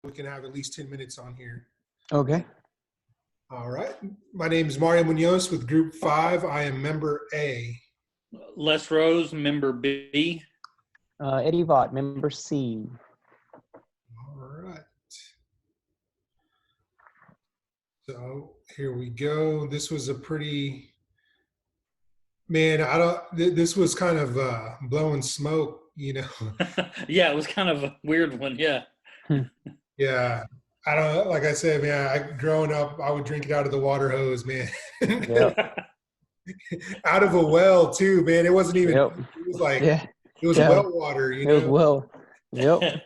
we can have at least 10 minutes on here. Okay. All right. My name is Mario Munoz with Group 5. I am member A. Les Rose, member B. Eddie Vaught, member C. All right. So here we go. This was a pretty, man, this was kind of blowing smoke, you know. Yeah, it was kind of a weird one. Yeah. Yeah. I don't know. Like I said, man, growing up, I would drink it out of the water hose, man. Yep. Out of a well too, man. It wasn't even, Yep. it was like, Yeah. it was Yeah. well water, you It was know. well. Yep.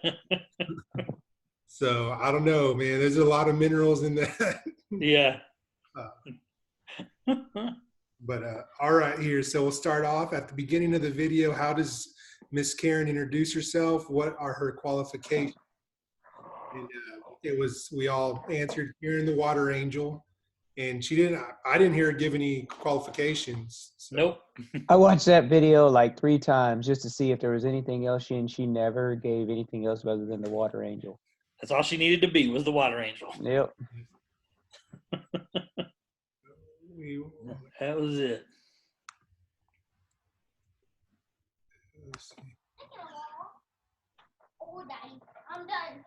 So I don't know, man. There's a lot of minerals in that. Yeah. But all right, here. So we'll start off at the beginning of the video. How does Miss Karen introduce herself? What are her qualifications? And we all answered Karen the Water Angel, and I didn't hear her give any qualifications. So. Nope. I watched that video like 3 times just to see if there was anything else and she never gave anything else other than the water angel. That's all she needed to be was the water angel. Yep. That was it. Let's see. I'm done.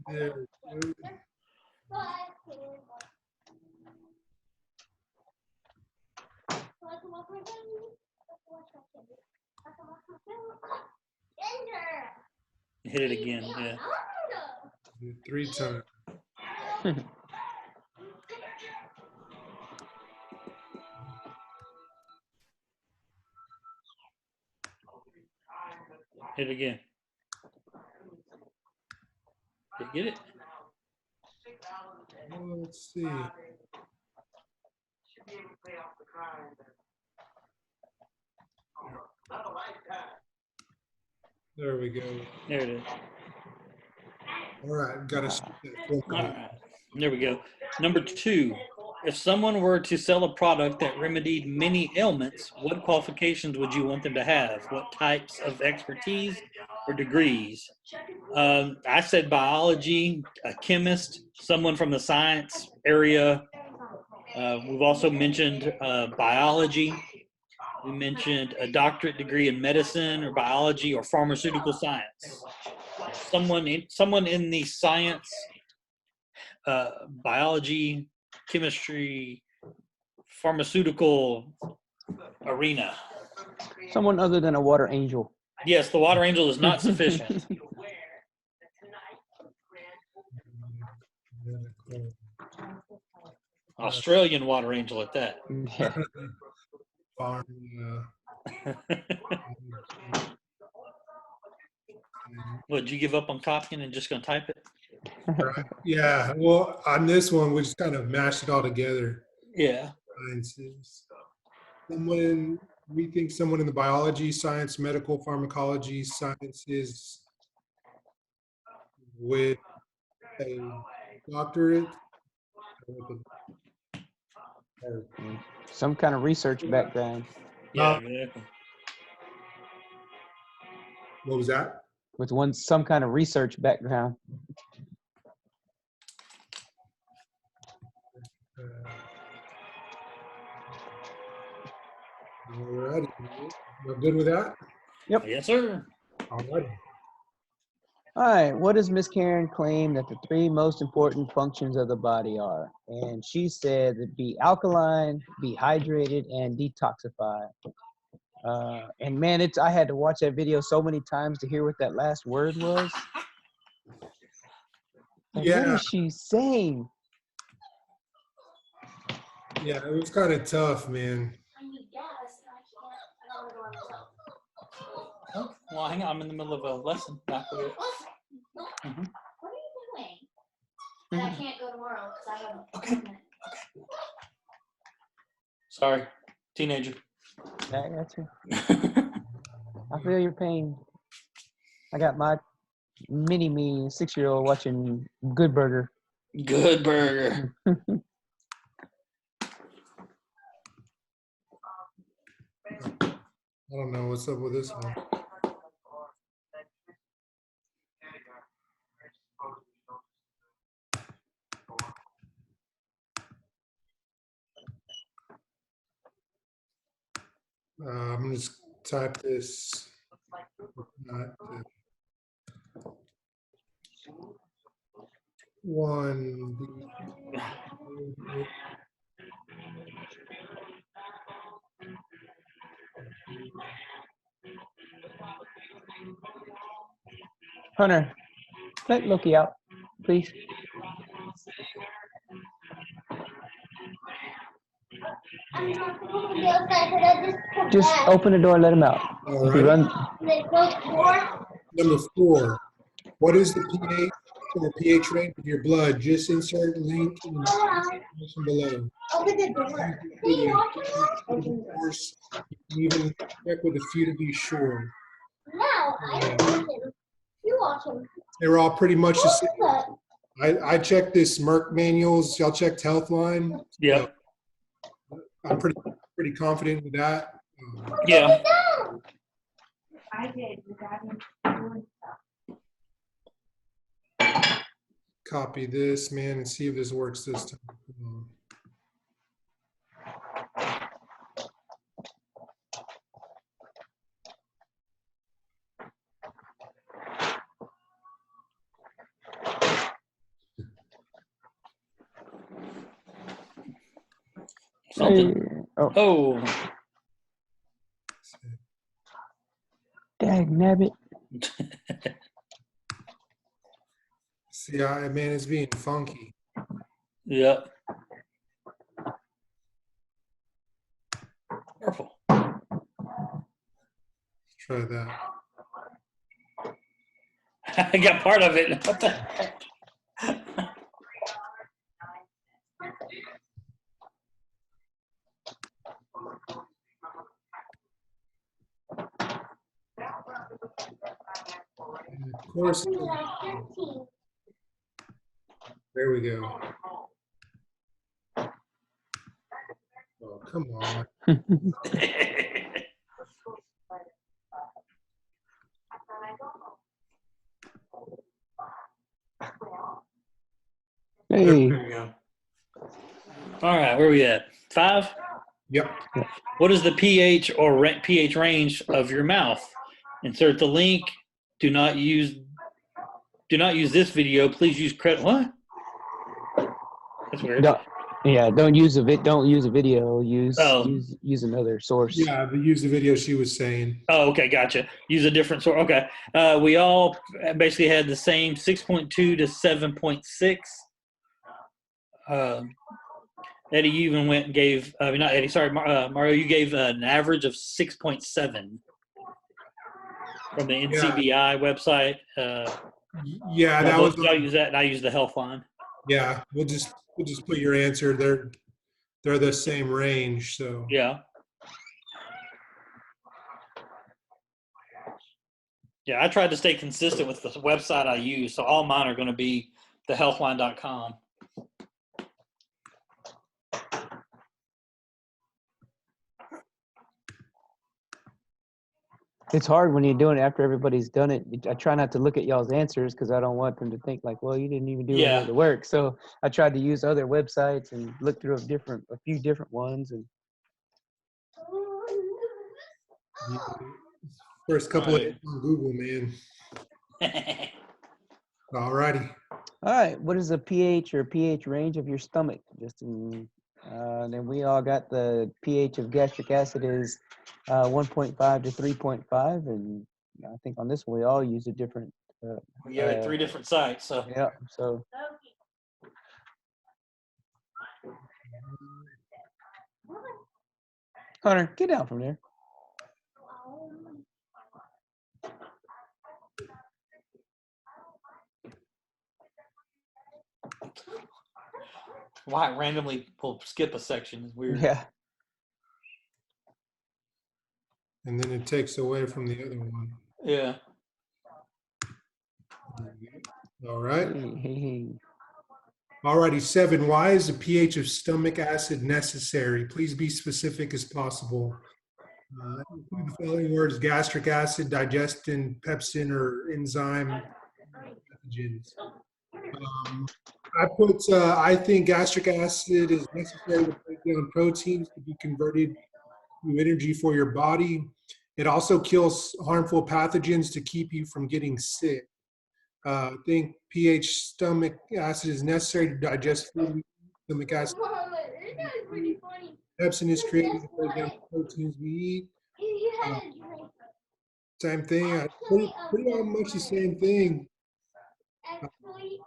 There we go. Hit it again. Yeah. 3 times. Hit it again. Did you get it? Well, let's see. There we go. There it is. All right, got to. All right. There we go. Number 2. If someone were to sell a product that remedied many ailments, what qualifications would you want them to have? What types of expertise or degrees? I said biology, a chemist, someone from the science area. We've also mentioned biology. We mentioned a doctorate degree in medicine or biology or pharmaceutical science. Someone in the science, biology, chemistry, pharmaceutical arena. Someone other than a water angel. Yes, the water angel is not sufficient. Australian water angel at that. Yeah. What, did you give up on copying and just gonna type it? Right. Yeah, well, on this one, we just kind of mashed it all together. Yeah. Sciences. We think someone in the biology, science, medical, pharmacology, sciences with a doctorate. Some kind of research background. Yeah, exactly. What was that? With some kind of research background. All righty. You're good with that? Yep. Yes, sir. All righty. All right. What does Miss Karen claim that the 3 most important functions of the body are? And she said that be alkaline, be hydrated, and detoxify. And man, I had to watch that video so many times to hear what that last word was. Like, Yeah. What is she saying? Yeah, it was kind of tough, man. Oh, well, hang on. I'm in the middle of a lesson. What are you doing? And I can't go tomorrow because I have an appointment. Sorry, teenager. I got you. I feel your pain. I got my mini-me 6-year-old watching Good Burger. Good burger. I don't know what's up with this one. I'm going to just type this. Not, one. Hunter, let Loki out, please. I'm not going to be outside because I just come Just back. open the door and let him out. All If he right. runs, Number 4. What is the pH or pH range of your blood? Just insert link in the description below. Open the door. Can you watch it? Of course, you can even check with a few to be sure. No, I don't watch him. You watch him. They were all pretty much the What same. is that? I checked this Merck manuals. Y'all checked Healthline. Yep. I'm pretty confident with that. Yeah. I did. Copy this, man, and see if this works this time. Something. Hey, oh, Oh. dag nabbit. See, man, it's being funky. Yep. Purple. Let's try that. I got part of it. What the heck? And of course, there we go. Oh, come on. Hey, There we go. All right, where are we at? 5? Yep. What is the pH or pH range of your mouth? Insert the link. Do not use this video. Please use credit. What? That's weird. don't use a video. Use Oh. use another source. Yeah, they used the video she was saying. Oh, okay, gotcha. Use a different source. Okay. We all basically had the same 6.2 to 7.6. Eddie, you even went and gave, not Eddie, sorry, Mario, you gave an average of 6.7 from the NCBI website. Yeah, that was. Y'all use that, and I use the Healthline. Yeah, we'll just put your answer. They're the same range, so. Yeah. Yeah, I tried to stay consistent with the website I use, so all mine are going to be the healthline.com. It's hard when you're doing it after everybody's done it. I try not to look at y'all's answers because I don't want them to think like, well, you didn't even do any of the work. So I tried to use other websites and look through a few different ones. And First couple of hits on Google, man. All righty. all right, what is the pH or pH range of your stomach? Then we all got the pH of gastric acid is 1.5 to 3.5, and I think on this one we all use a different. We have 3 different sites, so. Yeah, so. Hunter, get down from there. Why randomly will skip a section is weird. Yeah. And then it takes away from the other one. Yeah. All right. Hey. All righty, 7. Why is the pH of stomach acid necessary? Please be specific as possible. Include the following words: gastric acid, digestin, pepsin, or enzyme pathogens. I think gastric acid is necessary to break down proteins to be converted you energy for your body. It also kills harmful pathogens to keep you from getting sick. I think pH stomach acid is necessary to digest food. Stomach acid. Mom, that is pretty funny. Pepsin is created to Guess break down what? the proteins we eat. You had a drink. Same thing. Actually, Pretty much the same thing. Actually,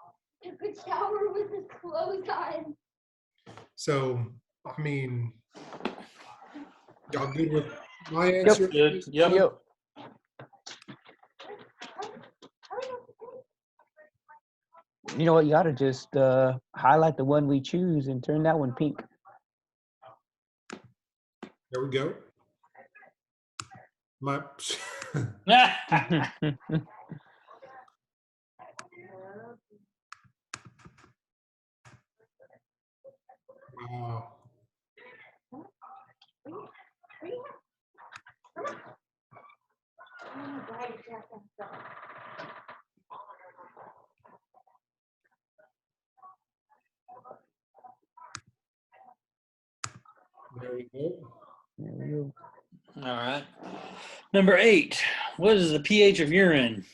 took a shower with his clothes on. So, I mean, y'all good with my Yep. answer? Good. Yep. Yep. You know what? You ought to just highlight the one we choose and turn that one pink. There we go. My wow. There we go. There we go. All right. Number 8. What is the pH of urine?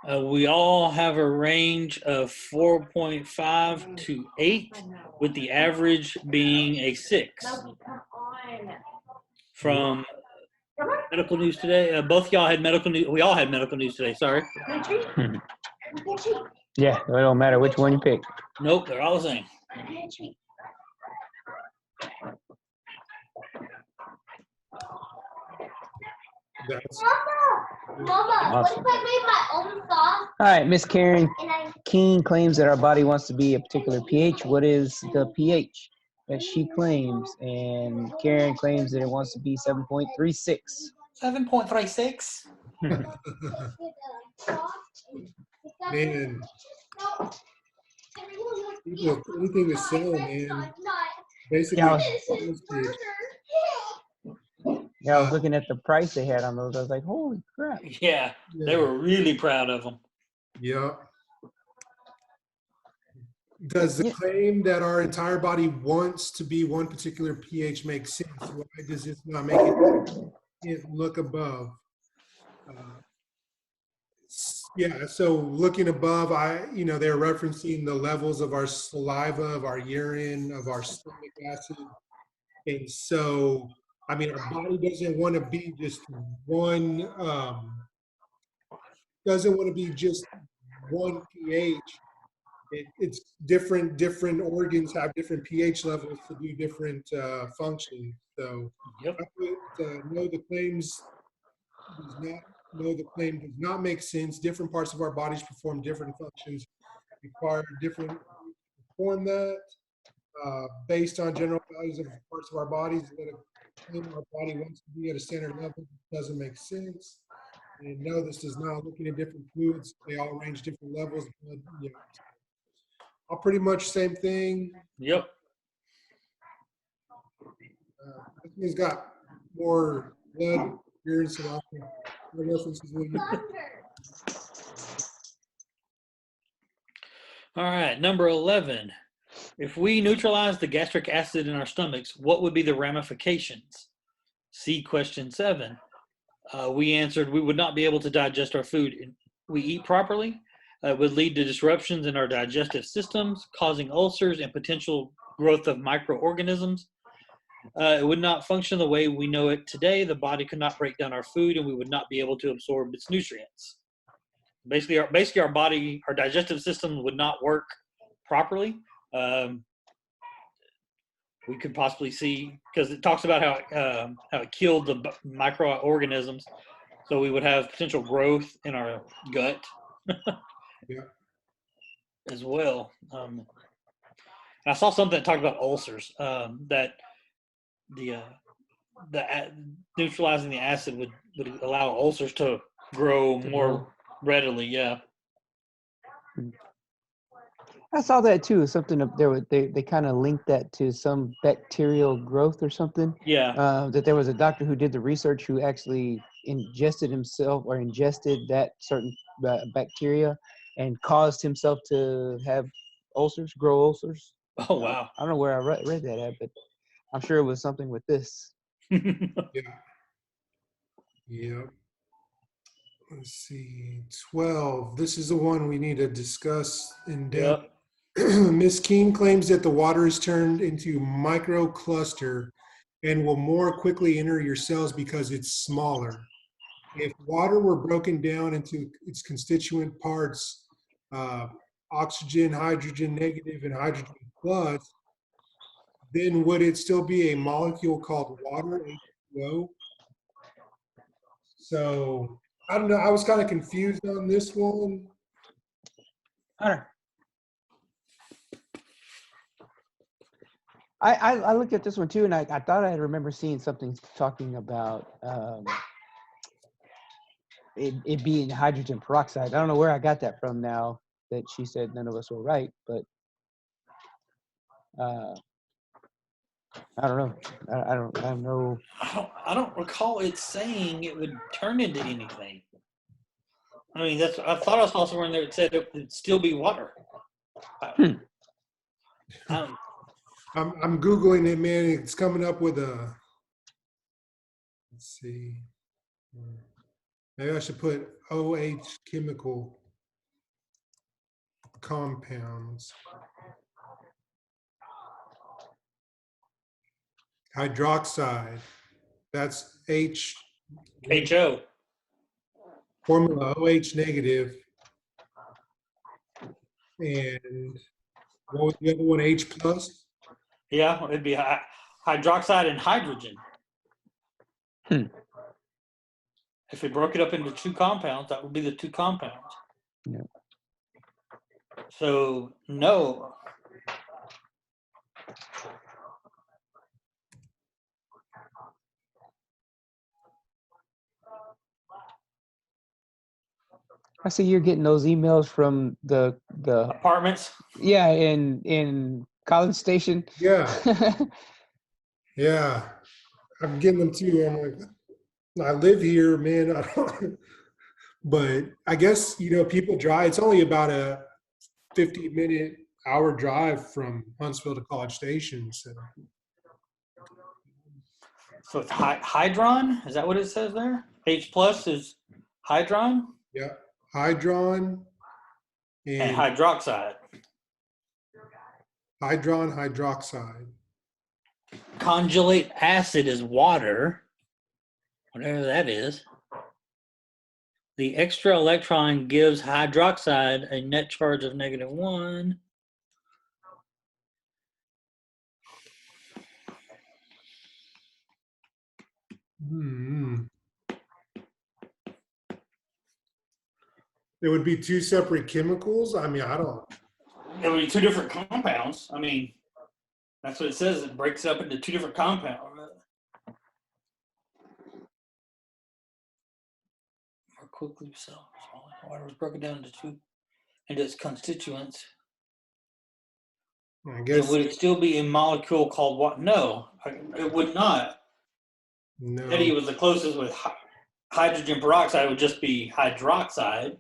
We all have a range of 4.5 to 8, with the average being a 6. Come on. From medical news today. Both y'all had medical news. We all had medical news today. Sorry. Yeah, it don't matter which one you pick. Nope, they're all the same. That's Mama, what if I made my own sauce All right, Miss Karen and I King claims that our body wants to be a particular pH. What is the pH that she claims? And Karen claims that it wants to be 7.36. 7.36. man. People, anything to sell, man. Basically, Yeah, Yeah, I was looking at the price they had on those. I was like, holy crap. Yeah, they were really proud of them. Yeah. Does the claim that our entire body wants to be one particular pH make sense? Why does this not make it look above? Yeah, so looking above, they're referencing the levels of our saliva, of our urine, of our stomach acid. And so, I mean, our body doesn't want to be just one, pH. It's different organs have different pH levels to do different functions. So Yep. I put no, the claim does not make sense. Different parts of our bodies perform different functions, require different perform that based on general values of parts of our bodies. That a claim our body wants to be at a standard level doesn't make sense. And no, this does not. Looking at different fluids, they all range different levels. But, yeah, all pretty much same thing. Yep. This one's got more blood, urine, saliva, more references. All right, number 11. If we neutralize the gastric acid in our stomachs, what would be the ramifications? See question 7. We answered we would not be able to digest our food we eat properly. It would lead to disruptions in our digestive systems, causing ulcers and potential growth of microorganisms. It would not function the way we know it today. The body could not break down our food, and we would not be able to absorb its nutrients. Basically, our body, our digestive system would not work properly. We could possibly see, because it talks about how it killed the microorganisms, so we would have potential growth in our gut. Yeah. As well. I saw something that talked about ulcers, that the neutralizing the acid would allow ulcers to grow more readily. Yeah. I saw that too. Something up there. They kind of linked that to some bacterial growth or something. Yeah. That there was a doctor who did the research who actually ingested that certain bacteria and caused himself to have grow ulcers. Oh wow. I don't know where I read that at, but I'm sure it was something with this. Yeah. Yep. Let's see. 12. This is the one we need to discuss in depth. Yep. Ms. King claims that the water is turned into microcluster and will more quickly enter your cells because it's smaller. If water were broken down into its constituent parts, oxygen, hydrogen negative, and hydrogen plus, then would it still be a molecule called water, H2O? So I don't know. I was kind of confused on this one. Hunter. I looked at this one too, and I thought I remember seeing something talking about it being hydrogen peroxide. I don't know where I got that from now that she said none of us were right, but I don't know. I don't know. I don't recall it saying it would turn into anything. I mean, I thought I saw somewhere in there that said it would still be water. I'm Googling it, man. It's coming up with a, let's see. Maybe I should put OH chemical compounds. Hydroxide. That's H. HO. Formula OH negative. And what was the other one? H plus? Yeah, it'd be hydroxide and hydrogen. If we broke it up into two compounds, that would be the two compounds. Yeah. So, no. I see you're getting those emails from the Apartments? yeah in College Station. Yeah. Yeah. I'm getting them too. I'm like, I live here, man. I don't, but I guess, people drive. It's only about a 50-minute hour drive from Huntsville to College Station. So it's hydron? Is that what it says there? H plus is hydron? Yeah. Hydron And and hydroxide. hydron hydroxide. Conjugate acid is water, whatever that is. The extra electron gives hydroxide a net charge of -1. It would be two separate chemicals. I mean, I don't. It would be two different compounds. I mean, that's what it says. It breaks it up into two different compounds. More quickly, so water was broken down into its constituents. I Then guess would it still be a molecule called what? No, it would not. no. Eddie was the closest with hydrogen peroxide. Would just be hydroxide.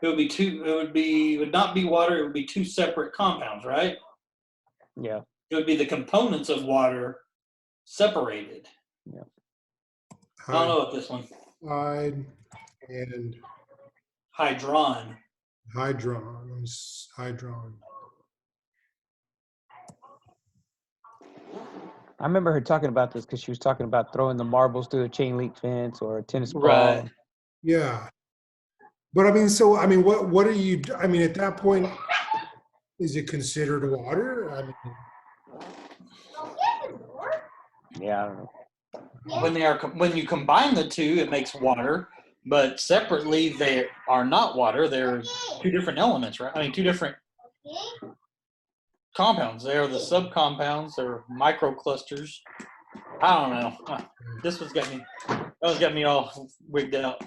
It would be two. It would not be water. It would be two separate compounds, right? Yeah. It would be the components of water separated. Yeah. I don't know what this one. Hyd and Hydron. hydron. Hydron. I remember her talking about this because she was talking about throwing the marbles through a chain link fence or a tennis ball. Right. Yeah. But I mean, what are you? I mean, at that point, is it considered water? I mean, Yeah, I don't know. When you combine the two, it makes water. But separately, they are not water. They're two different elements, right? I mean, two different compounds. They are the subcompounds. They're microclusters. I don't know. That was got me all wigged out.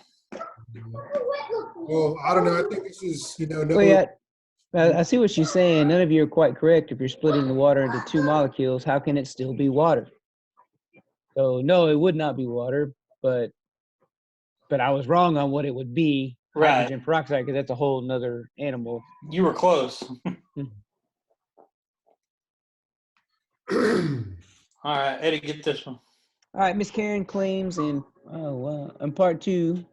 well, I don't know. I think this is, no. Well, yeah, I see what she's saying. None of you are quite correct. If you're splitting the water into two molecules, how can it still be water? So no, it would not be water, but I was wrong on what it would be. Right. Hydrogen peroxide, because that's a whole nother animal. You were close. All right, Eddie, get this one. All right, Miss Karen claims in part 2,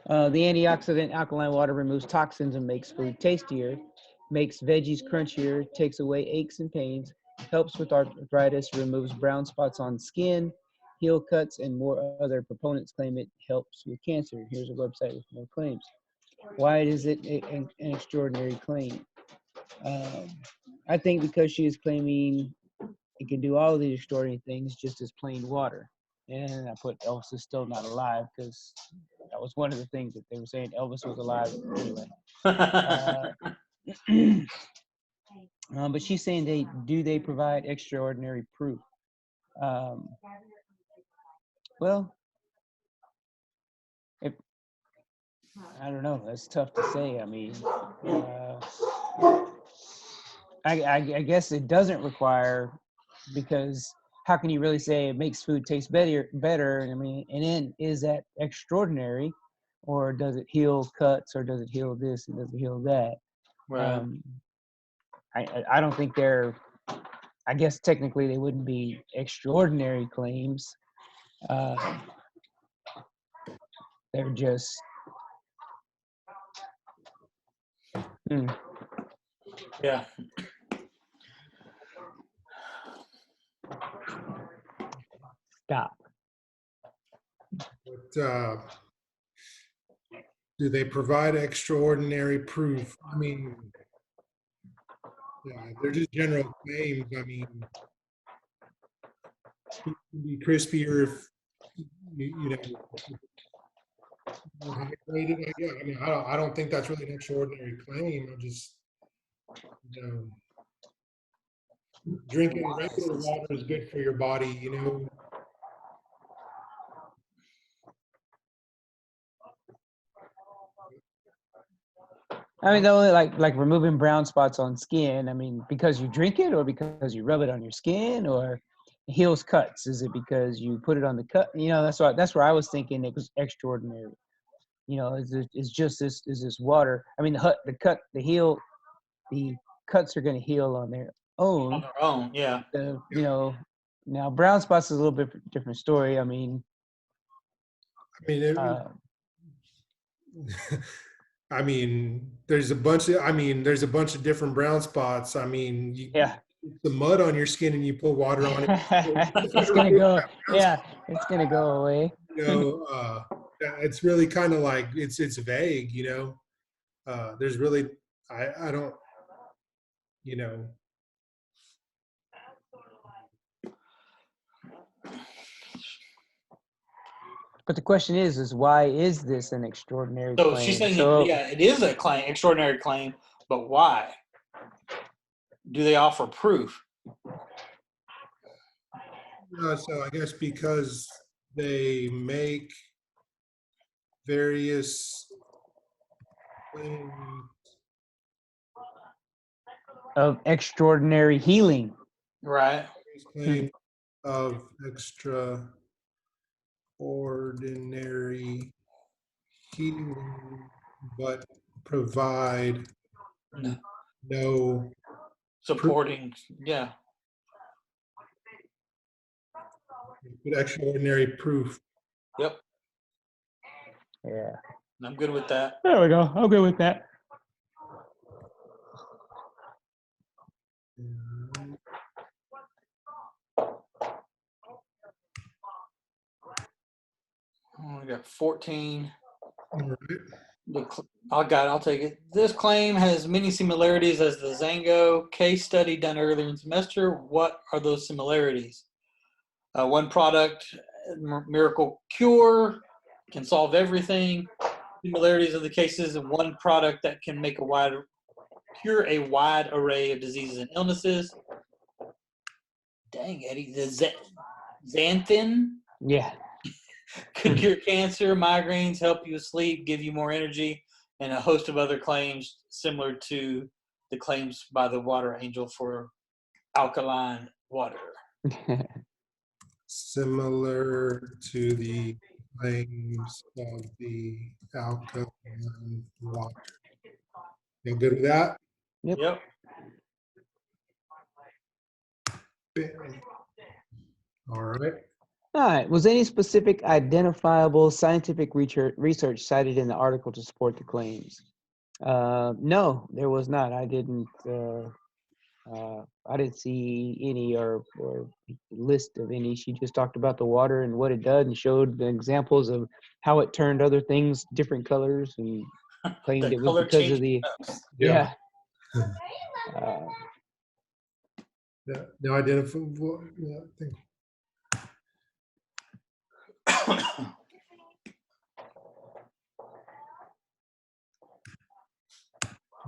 the antioxidant alkaline water removes toxins and makes food tastier, makes veggies crunchier, takes away aches and pains, helps with arthritis, removes brown spots on skin, heel cuts, and more. Other proponents claim it helps with cancer. Here's a website with more claims. Why is it an extraordinary claim? I think because she is claiming it can do all of these extraordinary things just as plain water. And I put Elvis is still not alive because that was one of the things that they were saying. Elvis was alive anyway. But she's saying they provide extraordinary proof. Well, I don't know. That's tough to say. I mean, I guess it doesn't require, because how can you really say it makes food taste better? I mean, and then is that extraordinary, or does it heal cuts, or does it heal this, and does it heal that? Right. I don't think they're. I guess technically they wouldn't be extraordinary claims. They're just. Yeah. Stop. But, do they provide extraordinary proof? I mean, yeah, they're just general claims. I mean, it can be crispier if you know more hydrated. Yeah, I mean, I don't think that's really an extraordinary claim. I just, you know, drinking regular water is good for your body. You know, I mean, the only like removing brown spots on skin. I mean, because you drink it, or because you rub it on your skin, or heals cuts. Is it because you put it on the cut? You know, that's where I was thinking it was extraordinary. You know, it's just this water. I mean, the cuts are going to heal on their On own. their own, yeah. You know, now brown spots is a little bit different story. I mean, I mean, there's a bunch of different brown spots. I mean, yeah. the mud on your skin and you put water on it. It's gonna go. Yeah, it's gonna go away. You know, it's really kind of like it's vague. You know, there's really I don't. You know. But the question is why is this an extraordinary So claim? she's saying, yeah, it is a claim, extraordinary claim, but why? Do they offer proof? So I guess because they make various claims Of extraordinary healing. Right. Claim of extraordinary healing, but provide no supporting, yeah. Extraordinary proof. Yep. Yeah. I'm good with that. There we go. I'm good with that. We got 14. All right. I'll take it. This claim has many similarities as the Zango case study done earlier in the semester. What are those similarities? One product, miracle cure, can solve everything. Similarities of the cases of one product that can make cure a wide array of diseases and illnesses. Dang, Eddie, the xanthan. Yeah. Could cure cancer, migraines, help you sleep, give you more energy, and a host of other claims similar to the claims by the Water Angel for alkaline water. Similar to the claims of the alkaline water. You good with that? Yep. All right. All right. Was any specific identifiable scientific research cited in the article to support the claims? No, there was not. I didn't see any or list of any. She just talked about the water and what it does and showed the examples of how it turned other things different colors and claimed The it was color because of changing the cups. yeah. Uh, Yeah. No identifiable. Yeah, I think.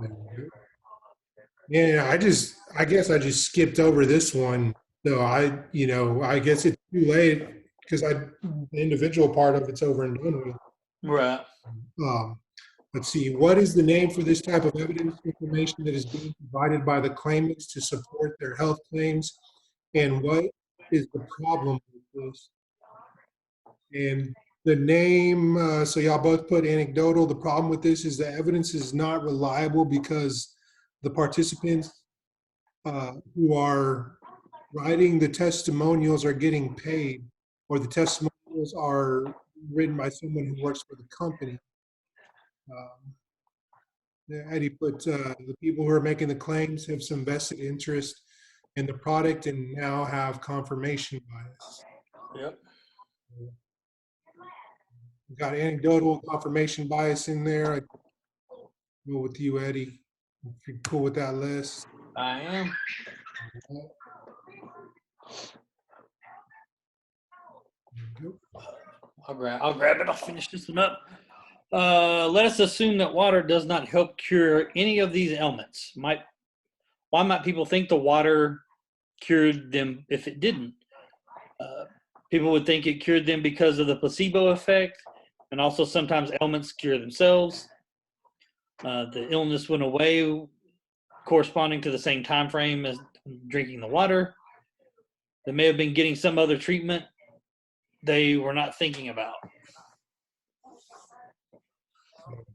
There we go. Yeah, I guess I just skipped over this one. So I guess it's too late because the individual part of it's over and done with. Right. Um, let's see, what is the name for this type of evidence information that is being provided by the claimants to support their health claims? And what is the problem with this? And the name, so y'all both put anecdotal. The problem with this is the evidence is not reliable because the participants who are writing the testimonials are getting paid, or the testimonials are written by someone who works for the company. Eddie put the people who are making the claims have some vested interest in the product and now have confirmation bias. Yep. We got anecdotal confirmation bias in there. I go with you, Eddie. If you're cool with that list. I am. I'll grab it. I'll finish this one up. Let us assume that water does not help cure any of these ailments. Why might people think the water cured them if it didn't? People would think it cured them because of the placebo effect, and also sometimes ailments cure themselves. The illness went away corresponding to the same time frame as drinking the water. They may have been getting some other treatment they were not thinking about.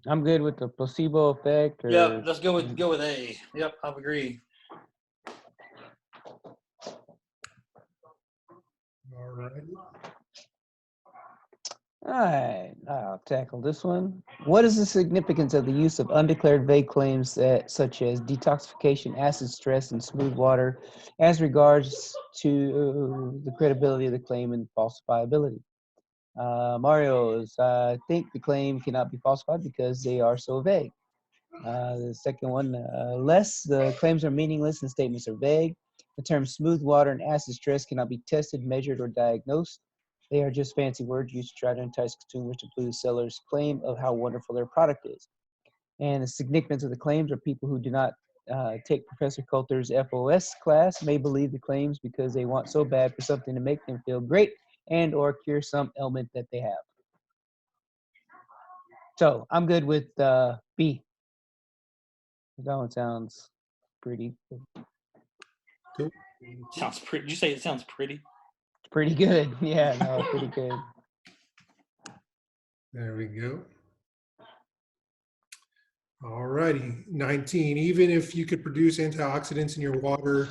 I'm good with the placebo effect. Yep, let's go with A. Yep, I agree. All right. All right, I'll tackle this one. What is the significance of the use of undeclared vague claims such as detoxification, acid stress, and smooth water as regards to the credibility of the claim and falsifiability? Mario's, I think the claim cannot be falsified because they are so vague. The second one, less the claims are meaningless and statements are vague. The terms smooth water and acid stress cannot be tested, measured, or diagnosed. They are just fancy words used to try to entice consumers to believe the seller's claim of how wonderful their product is. And the significance of the claims are people who do not take Professor Coulter's FoS class may believe the claims because they want so bad for something to make them feel great and or cure some ailment that they have. So I'm good with B. That one sounds pretty good. Cool. Sounds pretty. Did you say it sounds pretty? It's pretty good. Yeah, no, pretty good. There we go. All righty. 19. Even if you could produce antioxidants in your water,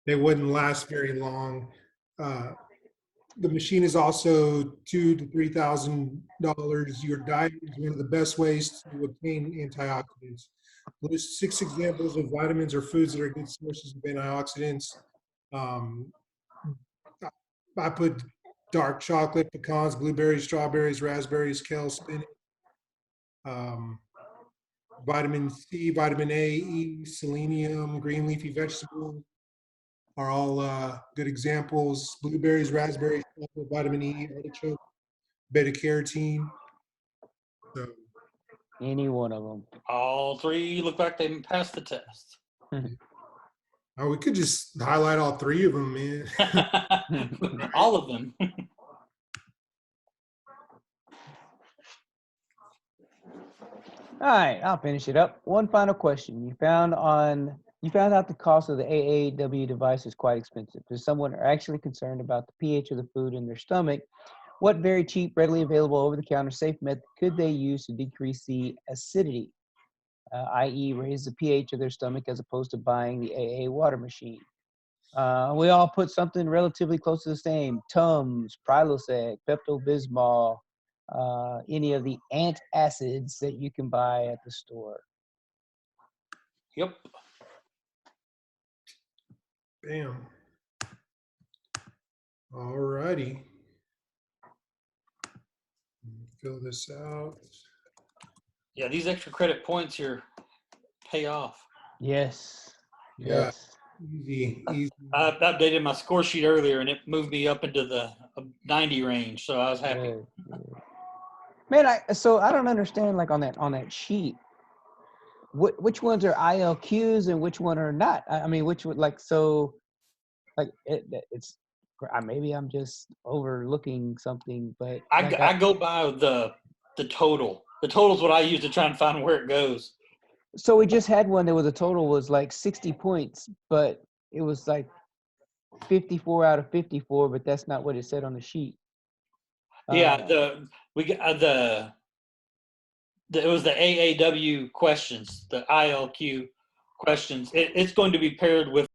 they wouldn't last very long. The machine is also $2,000 to $3,000. Your diet is one of the best ways to obtain antioxidants. List 6 examples of vitamins or foods that are good sources of antioxidants. I put dark chocolate, pecans, blueberries, strawberries, raspberries, kale, spinach. Vitamin C, vitamin A, E, selenium, green leafy vegetables are all good examples. Blueberries, raspberries, chocolate, vitamin E, artichoke, beta carotene. So, Any one of them. All three look like they passed the test. we could just highlight all 3 of them, man. All of them. All right, I'll finish it up. One final question. You found out the cost of the AAW device is quite expensive. If someone are actually concerned about the pH of the food in their stomach, what very cheap, readily available, over-the-counter safe method could they use to decrease the acidity, i.e. raise the pH of their stomach as opposed to buying the AAwater machine? We all put something relatively close to the same. Tums, Prilosec, Pepto-Bismol, any of the antacids that you can buy at the store. Yep. Bam. All righty. Fill this out. Yeah, these extra credit points here pay off. Yes. Yeah. Yes. Easy, easy. I updated my score sheet earlier, and it moved me up into the 90 range, so I was happy. Good, good. Man, so I don't understand, like on that sheet, which ones are ILQs and which one are not. I mean, which would it's maybe I'm just overlooking something, but I go by the total. The total is what I use to try and find where it goes. so we just had one that was a total was like 60 points, but it was like 54 out of 54, but that's not what it said on the sheet. Yeah, it was the AAW questions, the ILQ questions. It's going to be paired with